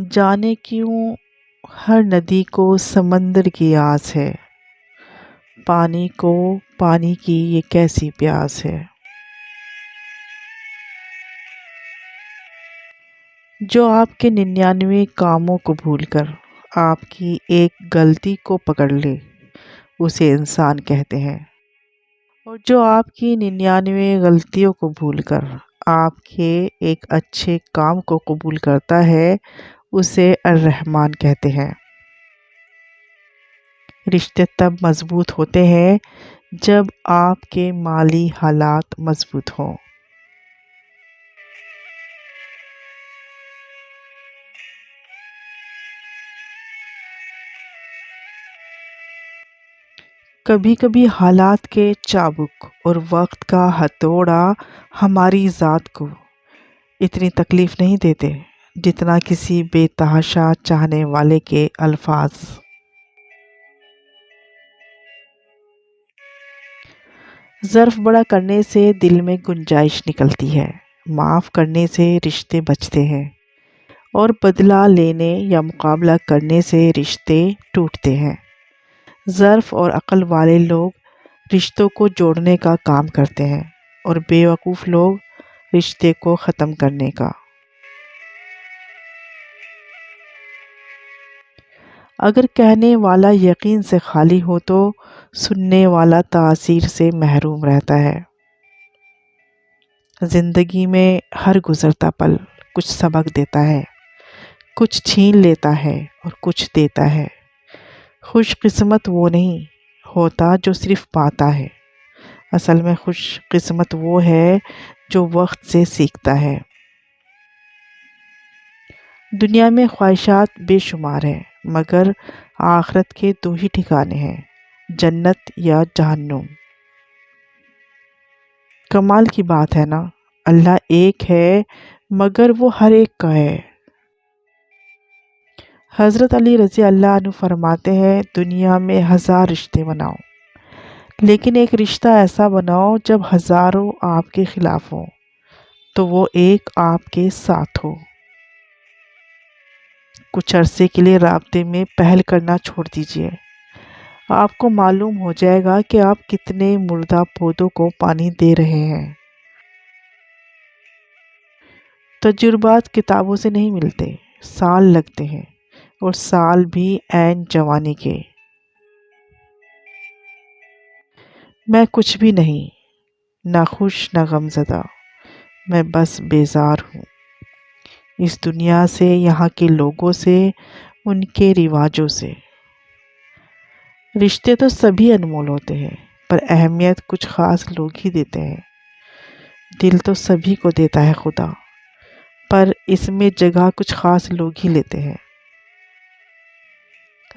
جانے کیوں ہر ندی کو سمندر کی آس ہے، پانی کو پانی کی یہ کیسی پیاس ہے۔ جو آپ کے 99 کاموں کو بھول کر آپ کی ایک غلطی کو پکڑ لے اسے انسان کہتے ہیں، اور جو آپ کی 99 غلطیوں کو بھول کر آپ کے ایک اچھے کام کو قبول کرتا ہے اسے الرحمن کہتے ہیں۔ رشتے تب مضبوط ہوتے ہیں جب آپ کے مالی حالات مضبوط ہوں۔ کبھی کبھی حالات کے چابک اور وقت کا ہتھوڑا ہماری ذات کو اتنی تکلیف نہیں دیتے جتنا کسی بے تحاشا چاہنے والے کے الفاظ۔ ظرف بڑا کرنے سے دل میں گنجائش نکلتی ہے، معاف کرنے سے رشتے بچتے ہیں، اور بدلہ لینے یا مقابلہ کرنے سے رشتے ٹوٹتے ہیں۔ ظرف اور عقل والے لوگ رشتوں کو جوڑنے کا کام کرتے ہیں اور بے وقوف لوگ رشتے کو ختم کرنے کا۔ اگر کہنے والا یقین سے خالی ہو تو سننے والا تاثیر سے محروم رہتا ہے۔ زندگی میں ہر گزرتا پل کچھ سبق دیتا ہے، کچھ چھین لیتا ہے اور کچھ دیتا ہے۔ خوش قسمت وہ نہیں ہوتا جو صرف پاتا ہے، اصل میں خوش قسمت وہ ہے جو وقت سے سیکھتا ہے۔ دنیا میں خواہشات بے شمار ہیں مگر آخرت کے دو ہی ٹھکانے ہیں، جنت یا جہنم۔ کمال کی بات ہے نا، اللہ ایک ہے مگر وہ ہر ایک کا ہے۔ حضرت علی رضی اللہ عنہ فرماتے ہیں، دنیا میں 1000 رشتے بناؤ لیکن ایک رشتہ ایسا بناؤ جب ہزاروں آپ کے خلاف ہوں تو وہ ایک آپ کے ساتھ ہو۔ کچھ عرصے کے لیے رابطے میں پہل کرنا چھوڑ دیجیے، آپ کو معلوم ہو جائے گا کہ آپ کتنے مردہ پودوں کو پانی دے رہے ہیں۔ تجربات کتابوں سے نہیں ملتے، سال لگتے ہیں، اور سال بھی عین جوانی کے۔ میں کچھ بھی نہیں، نہ خوش نہ غمزدہ، میں بس بیزار ہوں، اس دنیا سے، یہاں کے لوگوں سے، ان کے رواجوں سے۔ رشتے تو سبھی انمول ہوتے ہیں پر اہمیت کچھ خاص لوگ ہی دیتے ہیں۔ دل تو سبھی کو دیتا ہے خدا پر اس میں جگہ کچھ خاص لوگ ہی لیتے ہیں۔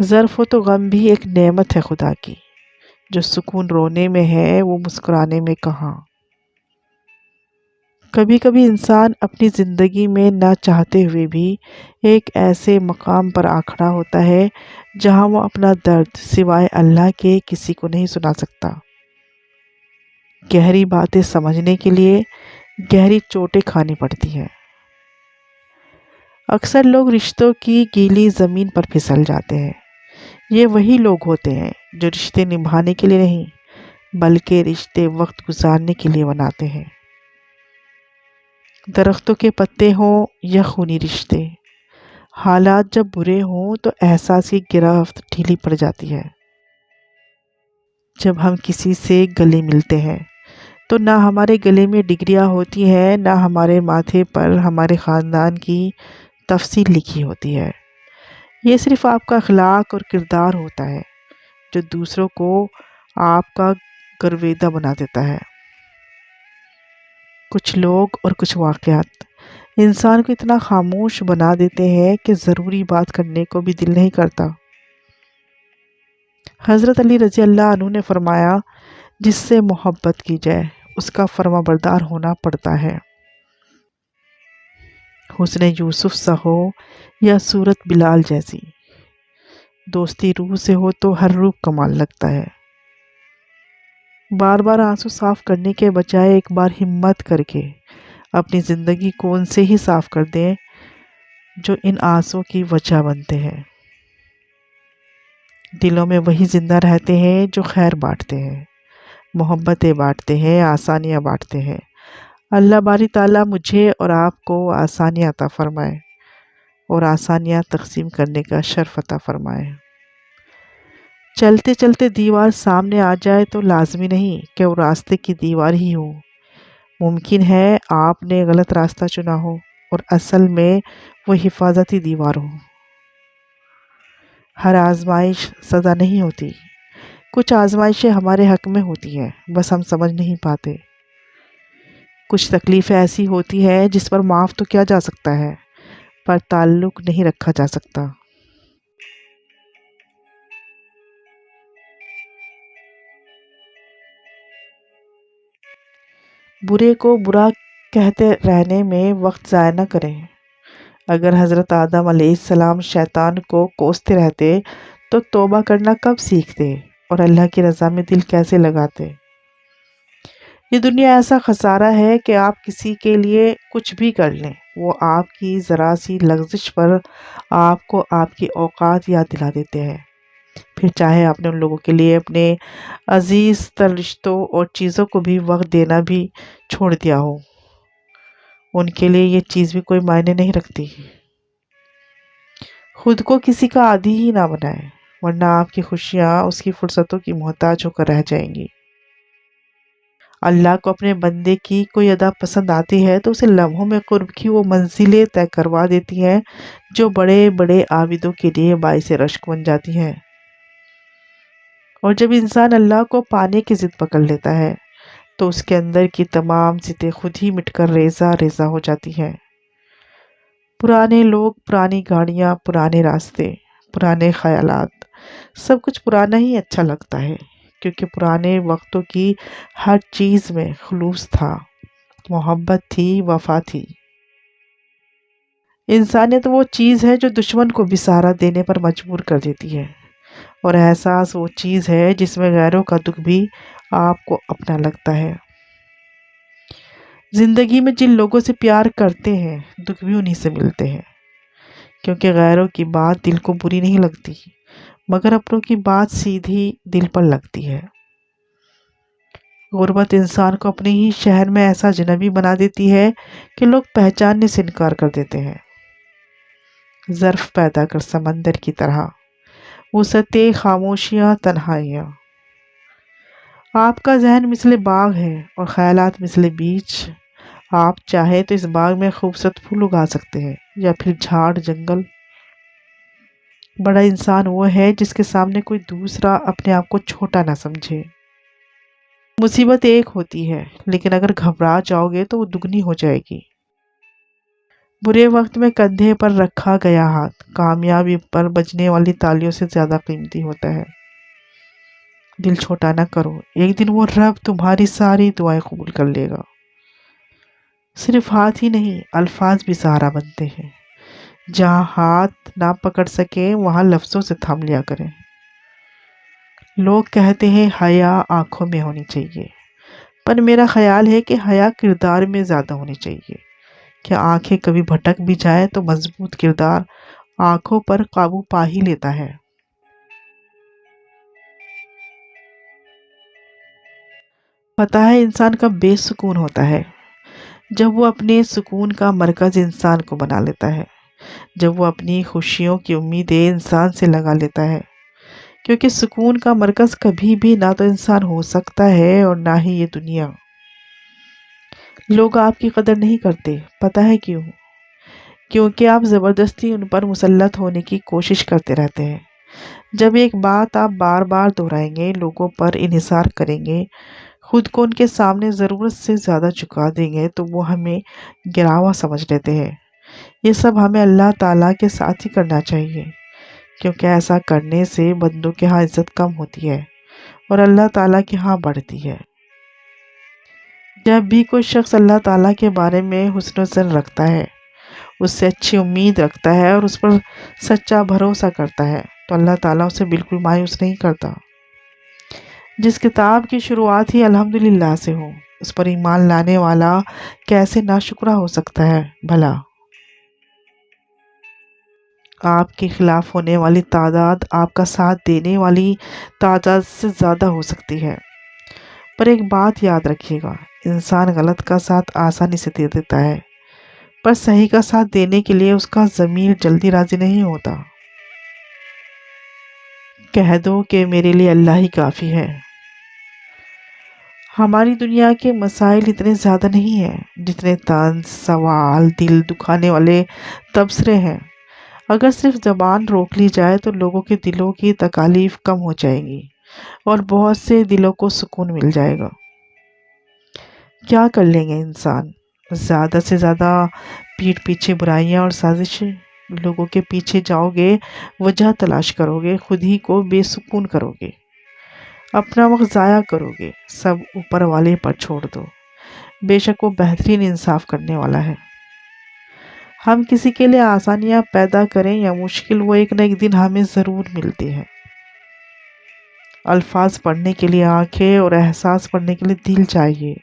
ظرف ہو تو غم بھی ایک نعمت ہے خدا کی، جو سکون رونے میں ہے وہ مسکرانے میں کہاں۔ کبھی کبھی انسان اپنی زندگی میں نہ چاہتے ہوئے بھی ایک ایسے مقام پر آ کھڑا ہوتا ہے جہاں وہ اپنا درد سوائے اللہ کے کسی کو نہیں سنا سکتا۔ گہری باتیں سمجھنے کے لیے گہری چوٹیں کھانی پڑتی ہیں۔ اکثر لوگ رشتوں کی گیلی زمین پر پھسل جاتے ہیں۔ یہ وہی لوگ ہوتے ہیں جو رشتے نبھانے کے لیے نہیں بلکہ رشتے وقت گزارنے کے لیے بناتے ہیں۔ درختوں کے پتے ہوں یا خونی رشتے، حالات جب برے ہوں تو احساس کی گرفت ڈھیلی پڑ جاتی ہے۔ جب ہم کسی سے گلے ملتے ہیں تو نہ ہمارے گلے میں ڈگریاں ہوتی ہیں، نہ ہمارے ماتھے پر ہمارے خاندان کی تفصیل لکھی ہوتی ہے۔ یہ صرف آپ کا اخلاق اور کردار ہوتا ہے جو دوسروں کو آپ کا گرویدہ بنا دیتا ہے۔ کچھ لوگ اور کچھ واقعات انسان کو اتنا خاموش بنا دیتے ہیں کہ ضروری بات کرنے کو بھی دل نہیں کرتا۔ حضرت علی رضی اللہ عنہ نے فرمایا، جس سے محبت کی جائے اس کا فرما بردار ہونا پڑتا ہے۔ حسن یوسف سا ہو یا صورت بلال جیسی، دوستی روح سے ہو تو ہر روح کمال لگتا ہے۔ بار بار آنسو صاف کرنے کے بجائے ایک بار ہمت کر کے اپنی زندگی کو ان سے ہی صاف کر دیں جو ان آنسوں کی وجہ بنتے ہیں۔ دلوں میں وہی زندہ رہتے ہیں جو خیر بانٹتے ہیں، محبتیں بانٹتے ہیں، آسانیاں بانٹتے ہیں۔ اللہ باری تعالیٰ مجھے اور آپ کو آسانیاں عطا فرمائے اور آسانیاں تقسیم کرنے کا شرف عطا فرمائے۔ چلتے چلتے دیوار سامنے آ جائے تو لازمی نہیں کہ وہ راستے کی دیوار ہی ہو۔ ممکن ہے آپ نے غلط راستہ چنا ہو اور اصل میں وہ حفاظتی دیوار ہو۔ ہر آزمائش سزا نہیں ہوتی، کچھ آزمائشیں ہمارے حق میں ہوتی ہیں، بس ہم سمجھ نہیں پاتے۔ کچھ تکلیفیں ایسی ہوتی ہیں جس پر معاف تو کیا جا سکتا ہے، پر تعلق نہیں رکھا جا سکتا۔ برے کو برا کہتے رہنے میں وقت ضائع نہ کریں۔ اگر حضرت آدم علیہ السلام شیطان کو کوستے رہتے تو توبہ کرنا کب سیکھتے اور اللہ کی رضا میں دل کیسے لگاتے؟ یہ دنیا ایسا خسارہ ہے کہ آپ کسی کے لیے کچھ بھی کر لیں، وہ آپ کی ذرا سی لغزش پر آپ کو آپ کی اوقات یاد دلا دیتے ہیں۔ پھر چاہے آپ نے ان لوگوں کے لیے اپنے عزیز تر رشتوں اور چیزوں کو بھی وقت دینا بھی چھوڑ دیا ہو، ان کے لیے یہ چیز بھی کوئی معنی نہیں رکھتی۔ خود کو کسی کا عادی ہی نہ بنائیں، ورنہ آپ کی خوشیاں اس کی فرصتوں کی محتاج ہو کر رہ جائیں گی۔ اللہ کو اپنے بندے کی کوئی ادا پسند آتی ہے تو اسے لمحوں میں قرب کی وہ منزلیں طے کروا دیتی ہیں جو بڑے بڑے عابدوں کے لیے باعث رشک بن جاتی ہیں۔ اور جب انسان اللہ کو پانے کی ضد پکڑ لیتا ہے تو اس کے اندر کی تمام ضدیں خود ہی مٹ کر ریزہ ریزہ ہو جاتی ہیں۔ پرانے لوگ، پرانی گاڑیاں، پرانے راستے، پرانے خیالات، سب کچھ پرانا ہی اچھا لگتا ہے، کیونکہ پرانے وقتوں کی ہر چیز میں خلوص تھا، محبت تھی، وفا تھی۔ انسانیت وہ چیز ہے جو دشمن کو بھی سہارا دینے پر مجبور کر دیتی ہے، اور احساس وہ چیز ہے جس میں غیروں کا دکھ بھی آپ کو اپنا لگتا ہے۔ زندگی میں جن لوگوں سے پیار کرتے ہیں دکھ بھی انہی سے ملتے ہیں، کیونکہ غیروں کی بات دل کو بری نہیں لگتی مگر اپنوں کی بات سیدھی دل پر لگتی ہے۔ غربت انسان کو اپنے ہی شہر میں ایسا اجنبی بنا دیتی ہے کہ لوگ پہچاننے سے انکار کر دیتے ہیں۔ ظرف پیدا کر سمندر کی طرح، وسعتیں، خاموشیاں، تنہائیاں۔ آپ کا ذہن مثل باغ ہے اور خیالات مثل بیج۔ آپ چاہے تو اس باغ میں خوبصورت پھول اگا سکتے ہیں یا پھر جھاڑ جنگل۔ بڑا انسان وہ ہے جس کے سامنے کوئی دوسرا اپنے آپ کو چھوٹا نہ سمجھے۔ مصیبت ایک ہوتی ہے لیکن اگر گھبرا جاؤ گے تو وہ دگنی ہو جائے گی۔ برے وقت میں کندھے پر رکھا گیا ہاتھ کامیابی پر بجنے والی تالیوں سے زیادہ قیمتی ہوتا ہے۔ دل چھوٹا نہ کرو، ایک دن وہ رب تمہاری ساری دعائیں قبول کر لے گا۔ صرف ہاتھ ہی نہیں، الفاظ بھی سہارا بنتے ہیں۔ جہاں ہاتھ نہ پکڑ سکیں وہاں لفظوں سے تھام لیا کریں۔ لوگ کہتے ہیں حیا آنکھوں میں ہونی چاہیے، پر میرا خیال ہے کہ حیا کردار میں زیادہ ہونی چاہیے، کہ آنکھیں کبھی بھٹک بھی جائیں تو مضبوط کردار آنکھوں پر قابو پا ہی لیتا ہے۔ پتہ ہے انسان کا بے سکون ہوتا ہے جب وہ اپنے سکون کا مرکز انسان کو بنا لیتا ہے، جب وہ اپنی خوشیوں کی امیدیں انسان سے لگا لیتا ہے، کیونکہ سکون کا مرکز کبھی بھی نہ تو انسان ہو سکتا ہے اور نہ ہی یہ دنیا۔ لوگ آپ کی قدر نہیں کرتے، پتہ ہے کیوں؟ کیونکہ آپ زبردستی ان پر مسلط ہونے کی کوشش کرتے رہتے ہیں۔ جب ایک بات آپ بار بار دہرائیں گے، لوگوں پر انحصار کریں گے، خود کو ان کے سامنے ضرورت سے زیادہ جھکا دیں گے تو وہ ہمیں گرا ہوا سمجھ لیتے ہیں۔ یہ سب ہمیں اللہ تعالیٰ کے ساتھ ہی کرنا چاہیے، کیونکہ ایسا کرنے سے بندوں کے ہاں عزت کم ہوتی ہے اور اللہ تعالیٰ کے ہاں بڑھتی ہے۔ جب بھی کوئی شخص اللہ تعالیٰ کے بارے میں حسن ظن رکھتا ہے، اس سے اچھی امید رکھتا ہے اور اس پر سچا بھروسہ کرتا ہے تو اللہ تعالیٰ اسے بالکل مایوس نہیں کرتا۔ جس کتاب کی شروعات ہی الحمدللہ سے ہو، اس پر ایمان لانے والا کیسے ناشکرا ہو سکتا ہے بھلا؟ آپ کے خلاف ہونے والی تعداد آپ کا ساتھ دینے والی تعداد سے زیادہ ہو سکتی ہے، پر ایک بات یاد رکھیے گا، انسان غلط کا ساتھ آسانی سے دے دیتا ہے، پر صحیح کا ساتھ دینے کے لیے اس کا ضمیر جلدی راضی نہیں ہوتا۔ کہہ دو کہ میرے لیے اللہ ہی کافی ہے۔ ہماری دنیا کے مسائل اتنے زیادہ نہیں ہیں جتنے طنز، سوال، دل دکھانے والے تبصرے ہیں۔ اگر صرف زبان روک لی جائے تو لوگوں کے دلوں کی تکالیف کم ہو جائیں گی اور بہت سے دلوں کو سکون مل جائے گا۔ کیا کر لیں گے انسان؟ زیادہ سے زیادہ پیٹھ پیچھے برائیاں اور سازشیں۔ لوگوں کے پیچھے جاؤ گے، وجہ تلاش کرو گے، خود ہی کو بے سکون کرو گے، اپنا وقت ضائع کرو گے، سب اوپر والے پر چھوڑ دو، بے شک وہ بہترین انصاف کرنے والا ہے۔ ہم کسی کے لیے آسانیاں پیدا کریں یا مشکل، وہ ایک نہ ایک دن ہمیں ضرور ملتی ہے۔ الفاظ پڑھنے کے لیے آنکھیں اور احساس پڑھنے کے لیے دل چاہیے۔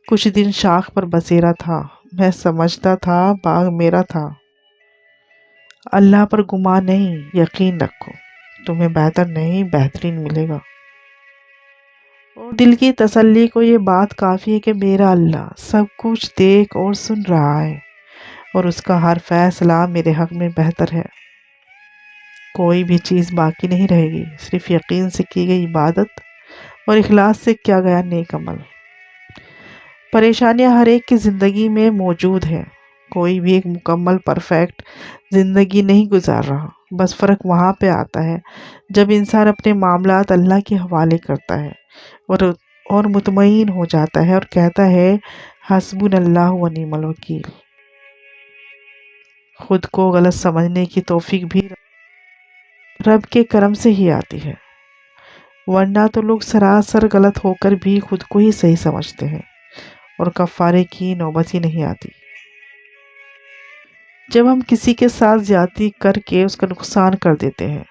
کچھ دن شاخ پر بسیرا تھا، میں سمجھتا تھا باغ میرا تھا۔ اللہ پر گمان نہیں، یقین رکھو، تمہیں بہتر نہیں بہترین ملے گا۔ اور دل کی تسلی کو یہ بات کافی ہے کہ میرا اللہ سب کچھ دیکھ اور سن رہا ہے اور اس کا ہر فیصلہ میرے حق میں بہتر ہے۔ کوئی بھی چیز باقی نہیں رہے گی، صرف یقین سے کی گئی عبادت اور اخلاص سے کیا گیا نیک عمل۔ پریشانیاں ہر ایک کی زندگی میں موجود ہیں، کوئی بھی ایک مکمل پرفیکٹ زندگی نہیں گزار رہا، بس فرق وہاں پہ آتا ہے جب انسان اپنے معاملات اللہ کے حوالے کرتا ہے اور مطمئن ہو جاتا ہے اور کہتا ہے حسبنا اللہ و نعم الوکیل۔ خود کو غلط سمجھنے کی توفیق بھی رب کے کرم سے ہی آتی ہے، ورنہ تو لوگ سراسر غلط ہو کر بھی خود کو ہی صحیح سمجھتے ہیں اور کفارے کی نوبت ہی نہیں آتی۔ جب ہم کسی کے ساتھ زیادتی کر کے اس کا نقصان کر دیتے ہیں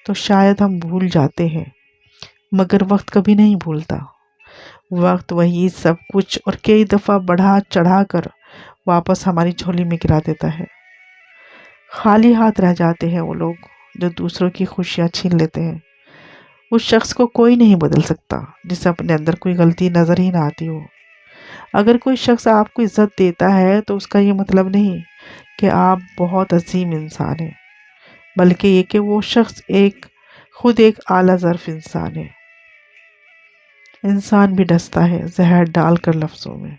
تو شاید ہم بھول جاتے ہیں، مگر وقت کبھی نہیں بھولتا۔ وقت وہی سب کچھ اور کئی دفعہ بڑھا چڑھا کر واپس ہماری جھولی میں گرا دیتا ہے۔ خالی ہاتھ رہ جاتے ہیں وہ لوگ جو دوسروں کی خوشیاں چھین لیتے ہیں۔ اس شخص کو کوئی نہیں بدل سکتا جسے اپنے اندر کوئی غلطی نظر ہی نہ آتی ہو۔ اگر کوئی شخص آپ کو عزت دیتا ہے تو اس کا یہ مطلب نہیں کہ آپ بہت عظیم انسان ہیں، بلکہ یہ کہ وہ شخص خود ایک اعلیٰ ظرف انسان ہے۔ انسان بھی ڈستا ہے زہر ڈال کر لفظوں میں۔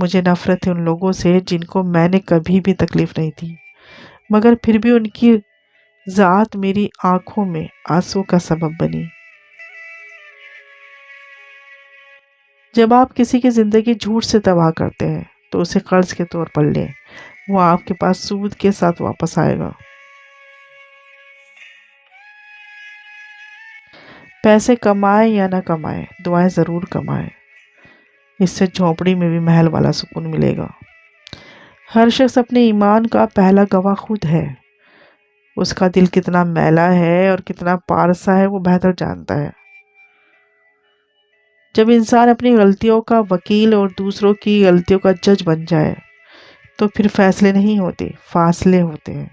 مجھے نفرت ہے ان لوگوں سے جن کو میں نے کبھی بھی تکلیف نہیں دی، مگر پھر بھی ان کی ذات میری آنکھوں میں آنسو کا سبب بنی۔ جب آپ کسی کی زندگی جھوٹ سے تباہ کرتے ہیں تو اسے قرض کے طور پر لیں، وہ آپ کے پاس سود کے ساتھ واپس آئے گا۔ پیسے کمائے یا نہ کمائے، دعائیں ضرور کمائے، اس سے جھونپڑی میں بھی محل والا سکون ملے گا۔ ہر شخص اپنے ایمان کا پہلا گواہ خود ہے، اس کا دل کتنا میلا ہے اور کتنا پارسا ہے وہ بہتر جانتا ہے۔ جب انسان اپنی غلطیوں کا وکیل اور دوسروں کی غلطیوں کا جج بن جائے تو پھر فیصلے نہیں ہوتے، فاصلے ہوتے ہیں۔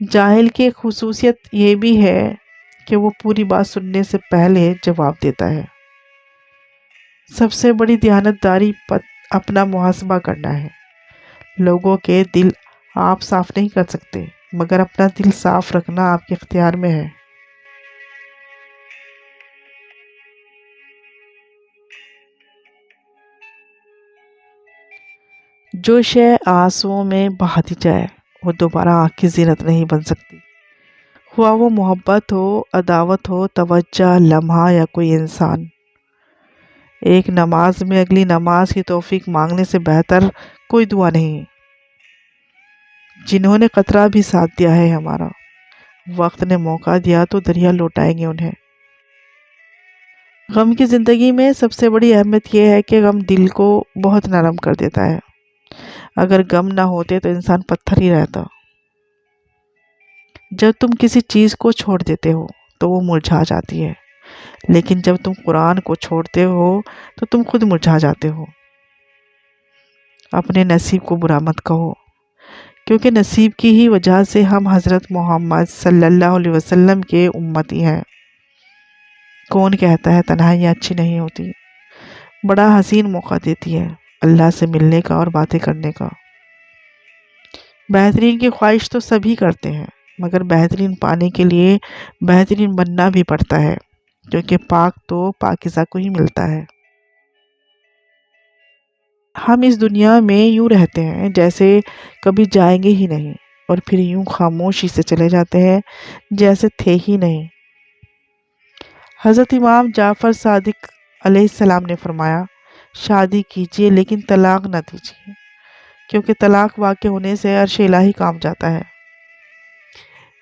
جاہل کی ایک خصوصیت یہ بھی ہے کہ وہ پوری بات سننے سے پہلے جواب دیتا ہے۔ سب سے بڑی دیانتداری اپنا محاسبہ کرنا ہے۔ لوگوں کے دل آپ صاف نہیں کر سکتے، مگر اپنا دل صاف رکھنا آپ کے اختیار میں ہے۔ جو شے آنسوؤں میں بہا دی جائے وہ دوبارہ آنکھ کی زینت نہیں بن سکتی، ہوا وہ محبت ہو، عداوت ہو، توجہ، لمحہ یا کوئی انسان۔ ایک نماز میں اگلی نماز کی توفیق مانگنے سے بہتر کوئی دعا نہیں۔ جنہوں نے قطرہ بھی ساتھ دیا ہے ہمارا، وقت نے موقع دیا تو دریا لوٹائیں گے انہیں۔ غم کی زندگی میں سب سے بڑی اہمیت یہ ہے کہ غم دل کو بہت نرم کر دیتا ہے۔ اگر غم نہ ہوتے تو انسان پتھر ہی رہتا۔ جب تم کسی چیز کو چھوڑ دیتے ہو تو وہ مرجھا جاتی ہے، لیکن جب تم قرآن کو چھوڑتے ہو تو تم خود مرجھا جاتے ہو۔ اپنے نصیب کو برا مت کہو، کیونکہ نصیب کی ہی وجہ سے ہم حضرت محمد صلی اللہ علیہ وسلم کے امتی ہیں۔ کون کہتا ہے تنہائیاں اچھی نہیں ہوتی؟ بڑا حسین موقع دیتی ہے اللہ سے ملنے کا اور باتیں کرنے کا۔ بہترین کی خواہش تو سبھی کرتے ہیں، مگر بہترین پانے کے لیے بہترین بننا بھی پڑتا ہے، کیونکہ پاک تو پاکیزہ کو ہی ملتا ہے۔ ہم اس دنیا میں یوں رہتے ہیں جیسے کبھی جائیں گے ہی نہیں، اور پھر یوں خاموشی سے چلے جاتے ہیں جیسے تھے ہی نہیں۔ حضرت امام جعفر صادق علیہ السلام نے فرمایا، شادی کیجئے لیکن طلاق نہ دیجئے، کیونکہ طلاق واقع ہونے سے عرش الہی کانپ جاتا ہے۔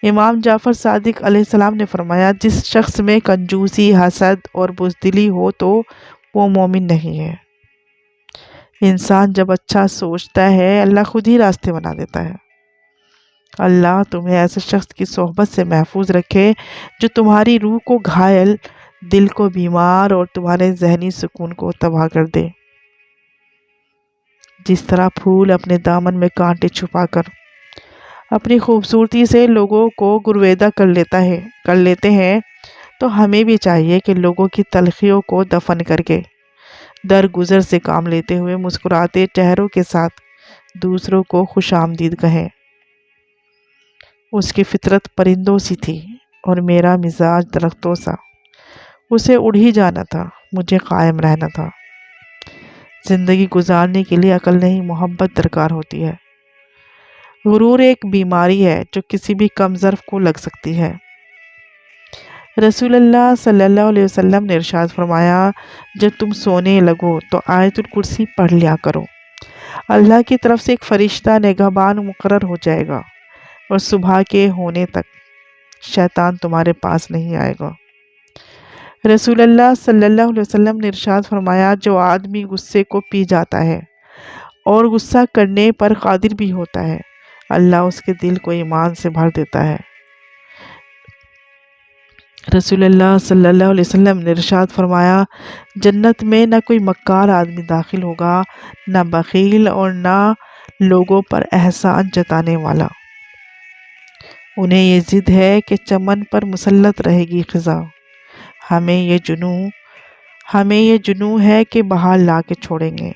امام جعفر صادق علیہ السلام نے فرمایا، جس شخص میں کنجوسی، حسد اور بزدلی ہو تو وہ مومن نہیں ہے۔ انسان جب اچھا سوچتا ہے اللہ خود ہی راستے بنا دیتا ہے۔ اللہ تمہیں ایسے شخص کی صحبت سے محفوظ رکھے جو تمہاری روح کو گھائل، دل کو بیمار اور تمہارے ذہنی سکون کو تباہ کر دے۔ جس طرح پھول اپنے دامن میں کانٹے چھپا کر اپنی خوبصورتی سے لوگوں کو گرویدہ کر لیتے ہیں، تو ہمیں بھی چاہیے کہ لوگوں کی تلخیوں کو دفن کر کے درگزر سے کام لیتے ہوئے مسکراتے چہروں کے ساتھ دوسروں کو خوش آمدید کہیں۔ اس کی فطرت پرندوں سی تھی اور میرا مزاج درختوں سا۔ اسے اڑ ہی جانا تھا، مجھے قائم رہنا تھا۔ زندگی گزارنے کے لیے عقل نہیں، محبت درکار ہوتی ہے۔ غرور ایک بیماری ہے جو کسی بھی کم ظرف کو لگ سکتی ہے۔ رسول اللہ صلی اللہ علیہ وسلم نے ارشاد فرمایا، جب تم سونے لگو تو آیت الکرسی پڑھ لیا کرو، اللہ کی طرف سے ایک فرشتہ نگہبان مقرر ہو جائے گا، اور صبح کے ہونے تک شیطان تمہارے پاس نہیں آئے گا۔ رسول اللہ صلی اللہ علیہ وسلم نے ارشاد فرمایا، جو آدمی غصے کو پی جاتا ہے اور غصہ کرنے پر قادر بھی ہوتا ہے، اللہ اس کے دل کو ایمان سے بھر دیتا ہے۔ رسول اللہ صلی اللہ علیہ وسلم نے ارشاد فرمایا، جنت میں نہ کوئی مکار آدمی داخل ہوگا، نہ بخیل اور نہ لوگوں پر احسان جتانے والا۔ انہیں یہ ضد ہے کہ چمن پر مسلط رہے گی خزاں، ہمیں یہ جنوں ہے کہ بہار لا کے چھوڑیں گے۔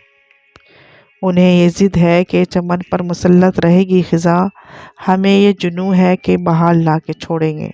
انہیں یہ ضد ہے کہ چمن پر مسلط رہے گی خزاں، ہمیں یہ جنوں ہے کہ بہار لا کے چھوڑیں گے۔